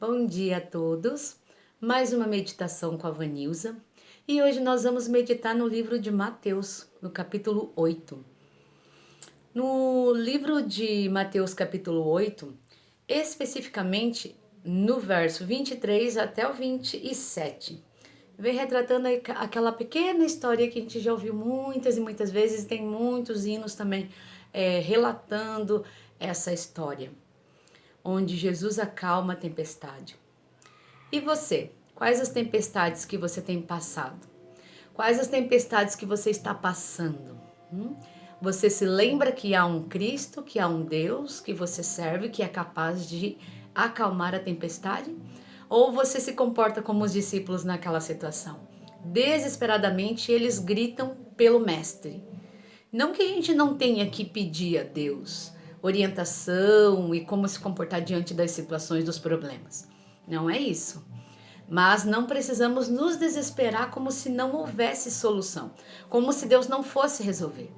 Bom dia a todos, mais uma meditação com a Vanilza e hoje nós vamos meditar no livro de Mateus, no capítulo 8. No livro de Mateus, capítulo 8, especificamente no verso 23 até o 27, vem retratando aquela pequena história que a gente já ouviu muitas e muitas vezes, tem muitos hinos também relatando essa história, onde Jesus acalma a tempestade. E você? Quais as tempestades que você tem passado? Quais as tempestades que você está passando? Você se lembra que há um Cristo, que há um Deus que você serve, que é capaz de acalmar a tempestade? Ou você se comporta como os discípulos naquela situação? Desesperadamente eles gritam pelo Mestre. Não que a gente não tenha que pedir a Deus orientação e como se comportar diante das situações, dos problemas. Não é isso. Mas não precisamos nos desesperar como se não houvesse solução, como se Deus não fosse resolver.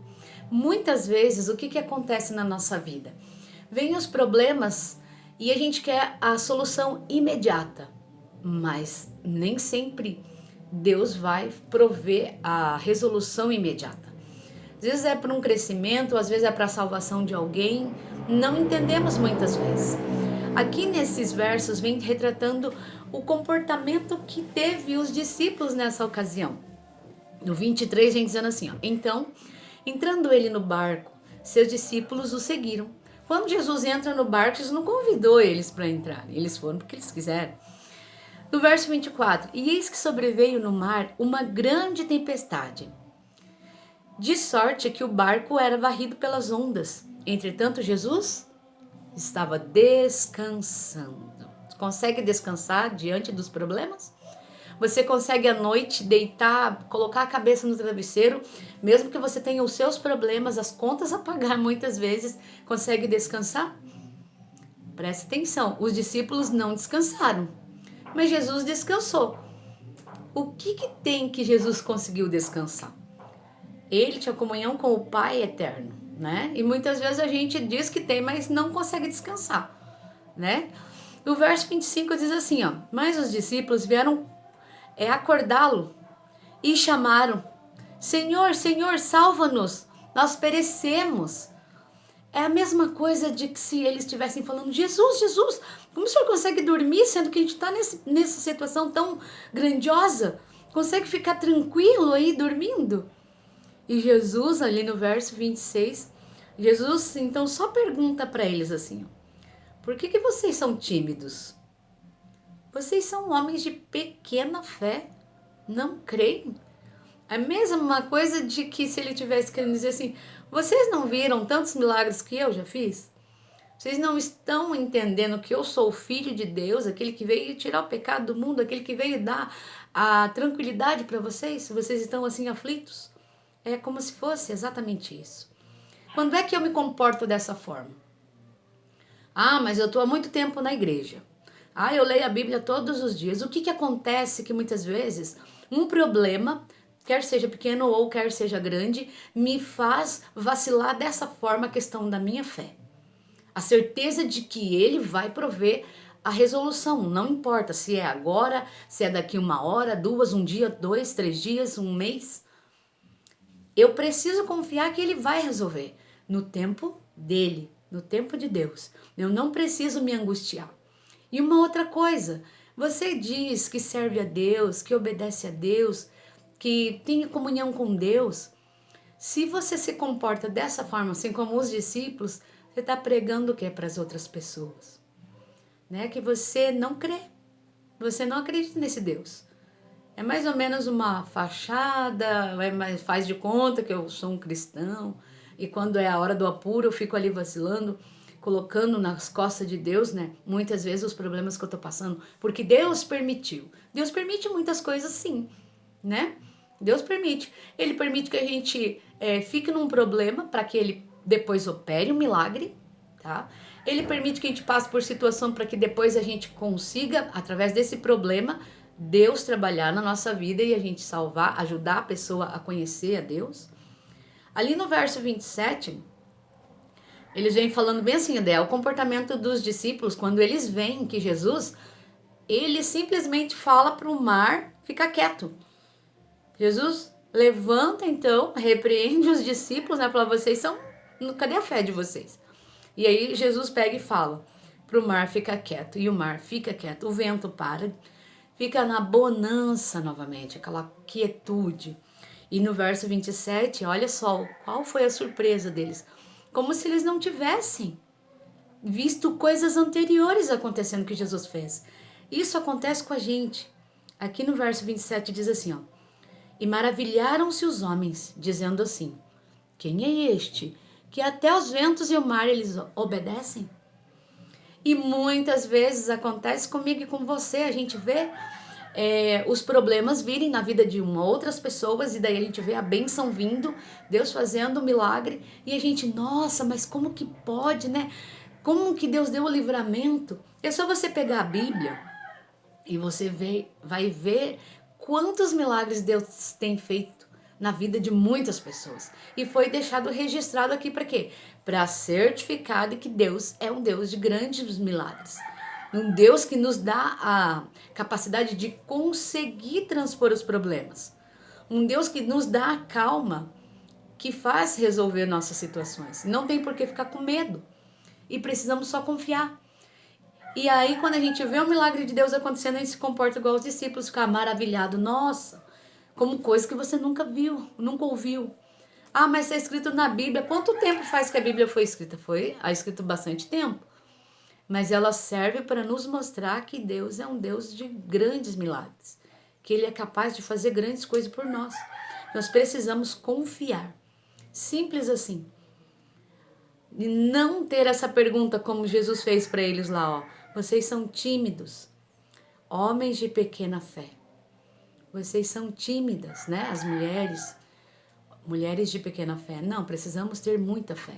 Muitas vezes, o que acontece na nossa vida? Vêm os problemas e a gente quer a solução imediata, mas nem sempre Deus vai prover a resolução imediata. Às vezes é para um crescimento, às vezes é para a salvação de alguém, não entendemos muitas vezes. Aqui nesses versos vem retratando o comportamento que teve os discípulos nessa ocasião. No 23 vem dizendo assim, ó, então, entrando ele no barco, seus discípulos o seguiram. Quando Jesus entra no barco, Jesus não convidou eles para entrar, eles foram porque eles quiseram. No verso 24, e eis que sobreveio no mar uma grande tempestade, de sorte que o barco era varrido pelas ondas. Entretanto, Jesus estava descansando. Consegue descansar diante dos problemas? Você consegue à noite deitar, colocar a cabeça no travesseiro, mesmo que você tenha os seus problemas, as contas a pagar muitas vezes, consegue descansar? Preste atenção, os discípulos não descansaram, mas Jesus descansou. O que tem que Jesus conseguiu descansar? Ele tinha comunhão com o Pai eterno, né? E muitas vezes a gente diz que tem, mas não consegue descansar, né? O verso 25 diz assim, ó, mas os discípulos vieram acordá-lo e chamaram, Senhor, Senhor, salva-nos, nós perecemos. É a mesma coisa de que se eles estivessem falando, Jesus, Jesus, como o senhor consegue dormir sendo que a gente está nessa situação tão grandiosa? Consegue ficar tranquilo aí dormindo? E Jesus, ali no verso 26, Jesus então só pergunta para eles assim, por que vocês são tímidos? Vocês são homens de pequena fé, não creem? É a mesma coisa de que se ele tivesse querendo dizer assim, vocês não viram tantos milagres que eu já fiz? Vocês não estão entendendo que eu sou o Filho de Deus, aquele que veio tirar o pecado do mundo, aquele que veio dar a tranquilidade para vocês, se vocês estão assim aflitos? É como se fosse exatamente isso. Quando é que eu me comporto dessa forma? Ah, mas eu estou há muito tempo na igreja. Ah, eu leio a Bíblia todos os dias. O que acontece que muitas vezes um problema, quer seja pequeno ou quer seja grande, me faz vacilar dessa forma a questão da minha fé. A certeza de que Ele vai prover a resolução, não importa se é agora, se é daqui uma hora, duas, um dia, 2, 3 dias, um mês. Eu preciso confiar que Ele vai resolver no tempo dele, no tempo de Deus. Eu não preciso me angustiar. E uma outra coisa, você diz que serve a Deus, que obedece a Deus, que tem comunhão com Deus. Se você se comporta dessa forma, assim como os discípulos, você está pregando o que é para as outras pessoas? Né? Que você não crê, você não acredita nesse Deus. É mais ou menos uma fachada, faz de conta que eu sou um cristão, e quando é a hora do apuro eu fico ali vacilando, colocando nas costas de Deus, né? Muitas vezes os problemas que eu tô passando, porque Deus permitiu. Deus permite muitas coisas sim, né? Deus permite. Ele permite que a gente fique num problema para que ele depois opere um milagre, tá? Ele permite que a gente passe por situação para que depois a gente consiga, através desse problema, Deus trabalhar na nossa vida e a gente salvar, ajudar a pessoa a conhecer a Deus. Ali no verso 27, eles vêm falando bem assim, o comportamento dos discípulos, quando eles veem que Jesus ele simplesmente fala para o mar ficar quieto. Jesus levanta então, repreende os discípulos, né? Fala, vocês são, cadê a fé de vocês? E aí Jesus pega e fala para o mar ficar quieto, e o mar fica quieto, o vento para, fica na bonança novamente, aquela quietude. E no verso 27, olha só, qual foi a surpresa deles? Como se eles não tivessem visto coisas anteriores acontecendo que Jesus fez. Isso acontece com a gente. Aqui no verso 27 diz assim, ó: e maravilharam-se os homens, dizendo assim: quem é este, que até os ventos e o mar eles obedecem? E muitas vezes acontece comigo e com você, a gente vê os problemas virem na vida de outras pessoas, e daí a gente vê a bênção vindo, Deus fazendo um milagre, e a gente, nossa, mas como que pode, né? Como que Deus deu o livramento? É só você pegar a Bíblia e você vai ver quantos milagres Deus tem feito na vida de muitas pessoas. E foi deixado registrado aqui para quê? Para certificar que Deus é um Deus de grandes milagres. Um Deus que nos dá a capacidade de conseguir transpor os problemas. Um Deus que nos dá a calma, que faz resolver nossas situações. Não tem por que ficar com medo. E precisamos só confiar. E aí, quando a gente vê o milagre de Deus acontecendo, a gente se comporta igual os discípulos, ficar maravilhado. Nossa, como coisa que você nunca viu, nunca ouviu. Ah, mas está escrito na Bíblia. Quanto tempo faz que a Bíblia foi escrita? Foi escrito bastante tempo. Mas ela serve para nos mostrar que Deus é um Deus de grandes milagres. Que Ele é capaz de fazer grandes coisas por nós. Nós precisamos confiar. Simples assim. E não ter essa pergunta como Jesus fez para eles lá, ó. Vocês são tímidos, homens de pequena fé. Vocês são tímidas, né? As mulheres de pequena fé. Não, precisamos ter muita fé.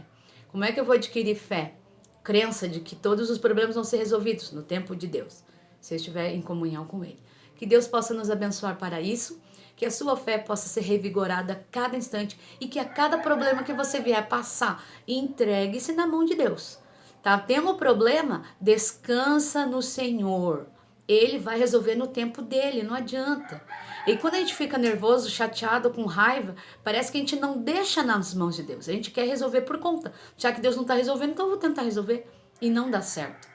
Como é que eu vou adquirir fé? Crença de que todos os problemas vão ser resolvidos no tempo de Deus, se eu estiver em comunhão com Ele. Que Deus possa nos abençoar para isso, que a sua fé possa ser revigorada a cada instante e que a cada problema que você vier passar, entregue-se na mão de Deus. Tá? Tendo problema? Descansa no Senhor. Ele vai resolver no tempo dele, não adianta. E quando a gente fica nervoso, chateado, com raiva, parece que a gente não deixa nas mãos de Deus. A gente quer resolver por conta. Já que Deus não está resolvendo, então eu vou tentar resolver. E não dá certo.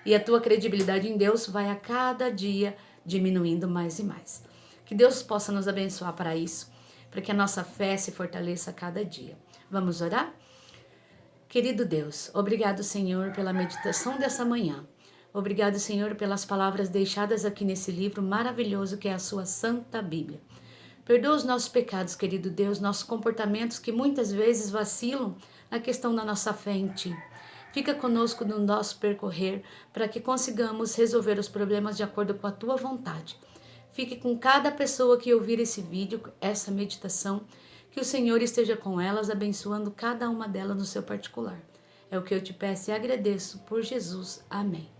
E a tua credibilidade em Deus vai a cada dia diminuindo mais e mais. Que Deus possa nos abençoar para isso, para que a nossa fé se fortaleça a cada dia. Vamos orar? Querido Deus, obrigado, Senhor, pela meditação dessa manhã. Obrigado, Senhor, pelas palavras deixadas aqui nesse livro maravilhoso que é a sua Santa Bíblia. Perdoa os nossos pecados, querido Deus, nossos comportamentos que muitas vezes vacilam na questão da nossa fé em Ti. Fica conosco no nosso percorrer para que consigamos resolver os problemas de acordo com a Tua vontade. Fique com cada pessoa que ouvir esse vídeo, essa meditação, que o Senhor esteja com elas, abençoando cada uma delas no seu particular. É o que eu te peço e agradeço por Jesus. Amém.